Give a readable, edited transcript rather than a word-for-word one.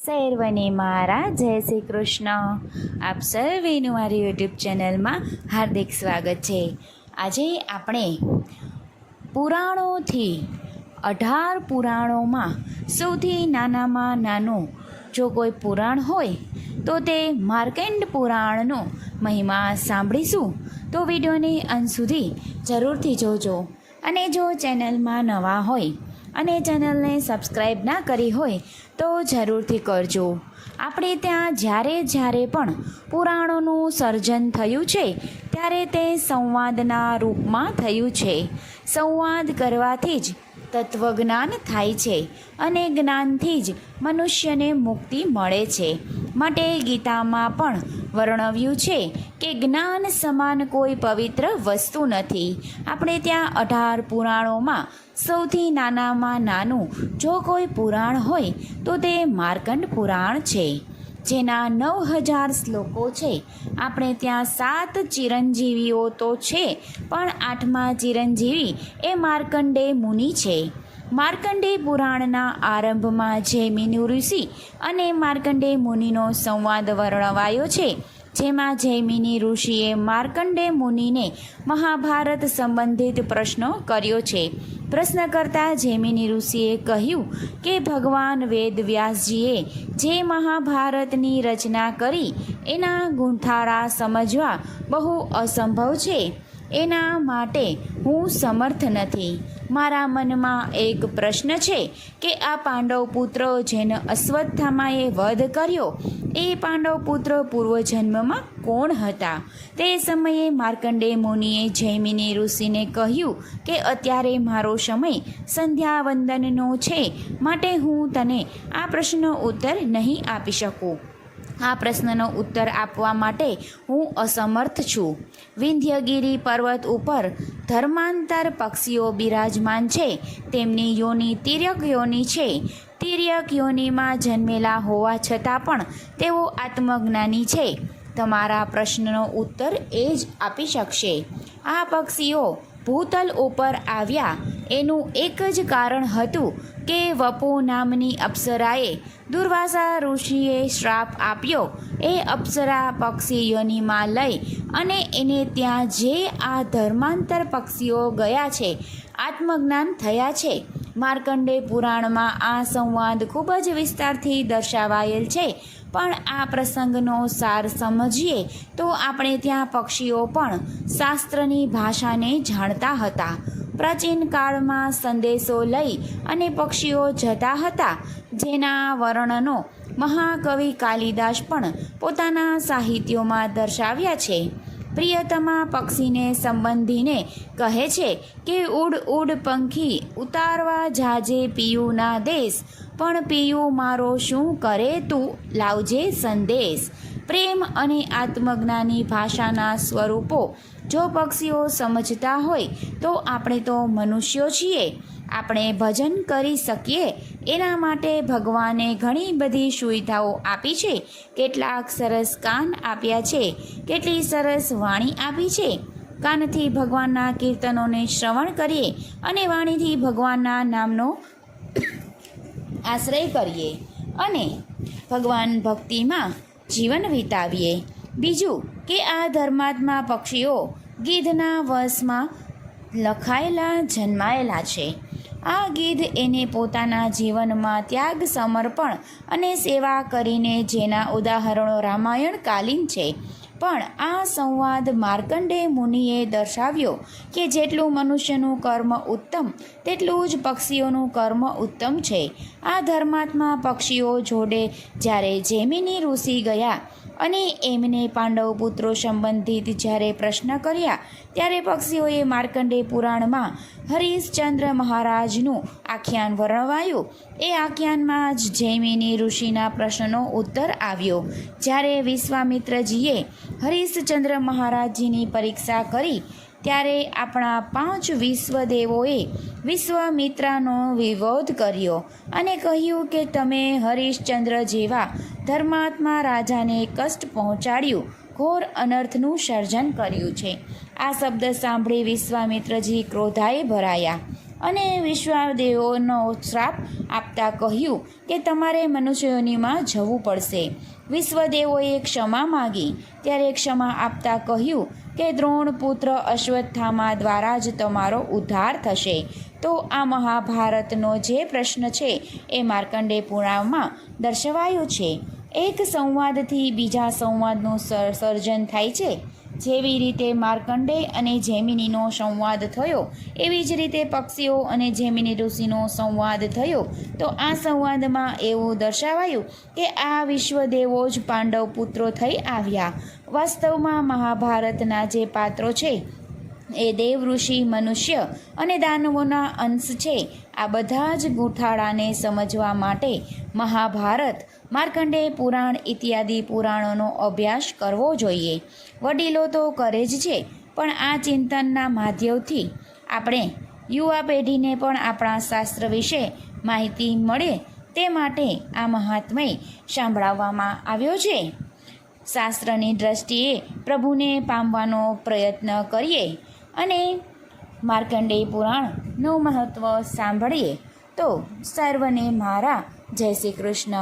સર્વને મારા જય શ્રી કૃષ્ણ। આપ સર્વેનું મારી યુટ્યુબ ચેનલમાં હાર્દિક સ્વાગત છે। આજે આપણે પુરાણોથી 18 પુરાણોમાં સૌથી નાનામાં નાનું જો કોઈ પુરાણ હોય તો તે માર્કંડ પુરાણનો મહિમા સાંભળીશું। તો વિડીયોને અંત સુધી જરૂરથી જોજો। અને જો ચેનલમાં નવા હોય અને ચેનલને સબસ્ક્રાઈબ ના કરી હોય તો જરૂરથી કરજો। આપણે ત્યાં જ્યારે પણ પુરાણોનું સર્જન થયું છે ત્યારે તે સંવાદના રૂપમાં થયું છે। સંવાદ કરવાથી જ તત્વજ્ઞાન થાય છે અને જ્ઞાનથી જ મનુષ્યને મુક્તિ મળે છે। માટે ગીતામાં પણ વર્ણવ્યું છે કે જ્ઞાન સમાન કોઈ પવિત્ર વસ્તુ નથી। આપણે ત્યાં 18 પુરાણોમાં સૌથી નાનામાં નાનું જો કોઈ પુરાણ હોય તો તે માર્કંડ પુરાણ છે, જેના 9000 શ્લોકો છે। આપણે ત્યાં 7 ચિરંજીવીઓ તો છે, પણ 8મા ચિરંજીવી એ માર્કંડેય મુનિ છે। માર્કંડેય પુરાણના આરંભમાં જૈમિની ઋષિ અને માર્કંડેય મુનિનો સંવાદ વર્ણવાયો છે, જેમાં જૈમિની ઋષિએ માર્કંડેય મુનિને મહાભારત સંબંધિત પ્રશ્નો કર્યો છે। પ્રશ્ન કરતા જૈમિની ઋષિએ કહ્યું કે ભગવાન વેદવ્યાસજીએ જે મહાભારતની રચના કરી એના ગુંઠારા સમજવા બહુ અસંભવ છે, એના માટે હું સમર્થ નથી। મારા મનમાં એક પ્રશ્ન છે કે આ પાંડવ પુત્ર જેનો અશ્વત્થામાએ વધ કર્યો એ પાંડવ પુત્ર પૂર્વજન્મમાં કોણ હતા? તે સમયે માર્કંડેય મુનિએ જૈમિની ઋષિને કહ્યું કે અત્યારે મારો સમય સંધ્યાવંદનનો છે, માટે હું તને આ પ્રશ્નનો ઉત્તર નહીં આપી શકું। આ પ્રશ્નનો ઉત્તર આપવા માટે હું અસમર્થ છું। વિંધ્યગીરી પર્વત ઉપર ધર્માંતર પક્ષીઓ બિરાજમાન છે, તેમની યોનિ તિર્યક યોનિ છે। તિર્યક યોનિમાં જન્મેલા હોવા છતાં પણ તેઓ આત્મજ્ઞાની છે। તમારા પ્રશ્નનો ઉત્તર એ જ આપી શકશે। આ પક્ષીઓ ભૂતલ ઉપર આવ્યા એનું એક જ કારણ હતું કે વપુ નામની અપ્સરાએ દુર્વાસા ઋષિએ શ્રાપ આપ્યો। એ અપ્સરા પક્ષી યોનિમાં લઈ અને એને ત્યાં જે આ ધર્માંતર પક્ષીઓ ગયા છે, આત્મજ્ઞાન થયા છે। માર્કંડેય પુરાણમાં આ સંવાદ ખૂબ જ વિસ્તારથી દર્શાવાયેલ છે, પણ આ પ્રસંગનો સાર સમજીએ તો આપણે ત્યાં પક્ષીઓ પણ શાસ્ત્રની ભાષાને જાણતા હતા। પ્રાચીન કાળમાં સંદેશો લઈ અને પક્ષીઓ જતા હતા, જેના વર્ણનો મહાકવિ કાલિદાસ પણ પોતાના સાહિત્યોમાં દર્શાવ્યા છે। પ્રિયતમા પક્ષીને સંબંધીને કહે છે કે ઉડ ઉડ પંખી ઉતારવા જાજે પિયુના દેશ, પણ પિયુ મારો શું કરે તું લાવજે સંદેશ। પ્રેમ અને આત્મજ્ઞાની ભાષાના સ્વરૂપો જો પક્ષીઓ સમજતા હોય તો આપણે તો મનુષ્યો છીએ, આપણે ભજન કરી શકીએ એના માટે ભગવાને ઘણી બધી સુવિધાઓ આપી છે। કેટલાક સરસ કાન આપ્યા છે, કેટલી સરસ વાણી આપી છે। કાનથી ભગવાનના કીર્તનોને શ્રવણ કરીએ અને વાણીથી ભગવાનના નામનો આશ્રય કરીએ અને ભગવાન ભક્તિમાં જીવન વિતાવીએ। બીજું કે આ ધર્માત્મા પક્ષીઓ ગીધના વશમાં લખાયેલા જન્માયેલા છે। આ ગીધ એને પોતાના જીવનમાં ત્યાગ, સમર્પણ અને સેવા કરીને જેના ઉદાહરણો રામાયણ કાલીન છે। પણ આ સંવાદ માર્કંડેય મુનિએ દર્શાવ્યો કે જેટલું મનુષ્યનું કર્મ ઉત્તમ તેટલું જ પક્ષીઓનું કર્મ ઉત્તમ છે। આ ધર્માત્મા પક્ષીઓ જોડે જ્યારે જૈમિની ઋષિ ગયા અને એમને પાંડવ પુત્રો સંબંધિત જ્યારે પ્રશ્ન કર્યા ત્યારે પક્ષીઓએ માર્કંડેય પુરાણમાં હરિશ્ચંદ્ર મહારાજનું આખ્યાન વર્ણવાયું। એ આખ્યાનમાં જ જૈમિની ઋષિના પ્રશ્નનો ઉત્તર આવ્યો। જ્યારે વિશ્વામિત્રજીએ હરિશ્ચંદ્ર મહારાજજીની પરીક્ષા કરી ત્યારે આપણા 5 વિશ્વદેવોએ વિશ્વામિત્રનો વિરોધ કર્યો અને કહ્યું કે તમે હરિશ્ચંદ્ર જેવા ધર્માત્મા રાજાને કષ્ટ પહોંચાડ્યું, ઘોર અનર્થનું સર્જન કર્યું છે। આ શબ્દ સાંભળી વિશ્વામિત્રજી ક્રોધાએ ભરાયા અને વિશ્વાદેવોનો શ્રાપ આપતા કહ્યું કે તમારે મનુષ્યોનીમાં જવું પડશે. વિશ્વદેવોએ ક્ષમા માગી ત્યારે ક્ષમા આપતા કહ્યું કે દ્રોણપુત્ર અશ્વત્થામા દ્વારા જ તમારો ઉદ્ધાર થશે. તો આ મહાભારતનો જે પ્રશ્ન છે એ માર્કંડેય પુરાણમાં દર્શાવાયો છે. એક સંવાદથી બીજા સંવાદનું સર્જન થાય છે. જેવી રીતે માર્કંડેય અને જૈમિનીનો સંવાદ થયો એવી જ રીતે પક્ષીઓ અને જૈમિની ઋષિનો સંવાદ થયો. તો આ સંવાદમાં એવું દર્શાવાયું કે આ વિશ્વદેવો જ પાંડવ પુત્રો થઈ આવ્યા. વાસ્તવમાં મહાભારતના જે પાત્રો છે એ દેવ, ઋષિ, મનુષ્ય અને દાનવોના અંશ છે. આ બધા જ ગૂંથાળાને સમજવા માટે મહાભારત, માર્કંડેય પુરાણ ઇત્યાદિ પુરાણોનો અભ્યાસ કરવો જોઈએ. વડીલો તો કરે જ છે, પણ આ ચિંતનના માધ્યમથી આપણે યુવા પેઢીને પણ આપણા શાસ્ત્ર વિશે માહિતી મળે તે માટે આ મહાત્મય સાંભળાવવામાં આવ્યો છે. શાસ્ત્રની દ્રષ્ટિએ પ્રભુને પામવાનો પ્રયત્ન કરીએ અને માર્કંડેય પુરાણનું મહત્ત્વ સાંભળીએ. તો સર્વને મારા જય શ્રી કૃષ્ણ.